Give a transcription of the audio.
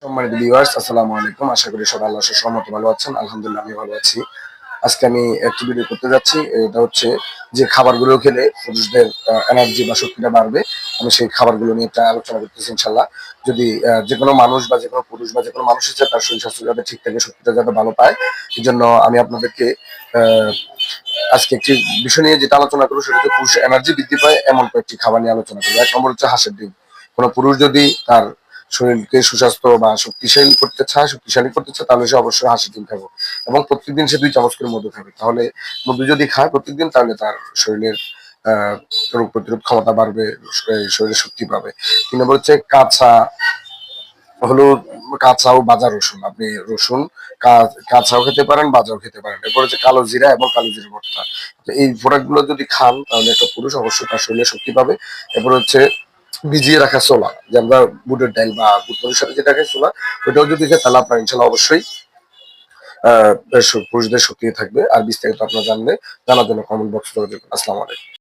সম্মানিত ভিউয়ার্স, আসসালামু আলাইকুম। আশা করি সবাই আল্লাহর রহমতে ভালো আছেন। আলহামদুলিল্লাহ আমি ভালো আছি। আজকে আমি একটি ভিডিও করতে যাচ্ছি। এটা হচ্ছে যে খাবারগুলো খেলে পুরুষদের এনার্জি বা শক্তিটা বাড়বে। আমি সেই খাবারগুলো নিয়ে একটা আলোচনা করতেছি ইনশাআল্লাহ। যদি যেকোনো মানুষ বা যেকোনো পুরুষ বা যেকোনো মানুষ হচ্ছে তার শরীর স্বাস্থ্য যাতে ঠিক থাকে, শক্তিটা যাতে ভালো পায়। এজন্য আমি আপনাদেরকে আহ আজকে একটি বিষয় নিয়ে যেটা আলোচনা করবো সেটা হচ্ছে পুরুষের এনার্জি বৃদ্ধি পায় এমন কয়েকটি খাবার নিয়ে আলোচনা করবো। ১ নম্বর হচ্ছে হাঁসের ডিম। কোনো পুরুষ যদি তার শরীরকে সুস্বাস্থ্য বা শক্তিশালী করতে চায় তাহলে সে অবশ্যই হাঁসের ডিম খাবে এবং প্রত্যেকদিন সে ২ চামচ করে মধু খাবে। তাহলে মধু যদি খায় প্রত্যেকদিন তাহলে তার শরীরের আহ রোগ প্রতিরোধ ক্ষমতা বাড়বে, শরীরে শক্তি পাবে। ৩ নম্বর হচ্ছে হলো কাঁচা ও ভাজা রসুন। আপনি রসুন কাঁচাও খেতে পারেন, ভাজাও খেতে পারেন। এরপর হচ্ছে কালো জিরা এবং কালো জিরা ভর্তা। তো এই প্রোডাক্ট গুলো যদি খান তাহলে একটা পুরুষ অবশ্যই তার শরীরে শক্তি পাবে। এরপর হচ্ছে ভিজিয়ে রাখা ছোলা, যে আমরা বুটের ডাল বা বুট মরিচের সাথে যেটা খাই ছোলা, ওইটাও যদি খাই তাহলে আপনার ইনশাল্লাহ অবশ্যই পুরুষদের শক্তি থাকবে। আর বিস্তারিত আপনার জানার জন্য কমেন্ট বক্স করে দেবেন। আসসালামু আলাইকুম।